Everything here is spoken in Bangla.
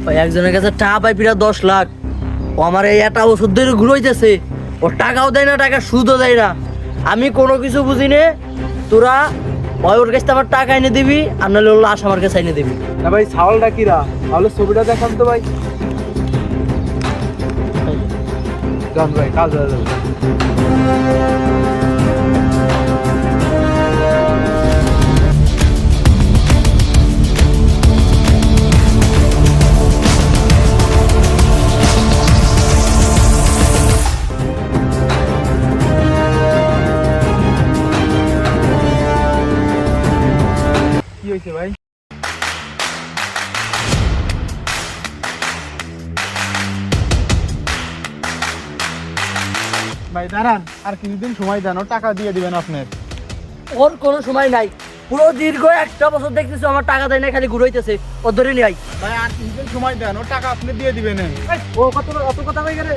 ওই একজনের কাছে টাকা পাই প্রায় 10 লাখ। ও আমার এই একটা বছর ধরে ঘুরাইতেছে, ও টাকাও দেয় না, টাকা সুদও দেয় না। আমি কোনো কিছু বুঝি নে, তোরা ওর কাছে আমার টাকা এনে দিবি, আর নাহলে ওর লাশ আমার কাছে এনে দিবি। না ভাই ছাওয়ালটা কিরা, তাহলে ছবিটা দেখান তো ভাই। জান ভাই কাজ হয়ে যাবে। কি হয়েছে ভাই? ভাই দাঁড়ান, আর কিছুদিন সময় দেন, ও টাকা দিয়ে দিবেন আপনার। ওর কোনো সময় নাই, পুরো দীর্ঘ একটা বছর দেখতেছো আমার টাকা দেয় না, খালি ঘুরাইতেছে। ও ধরে নিয়ে আই। ভাই আর কিছুদিন সময় দেন, ও টাকা আপনি দিয়ে দিবেন। ও কত কথা হয়ে গেলে,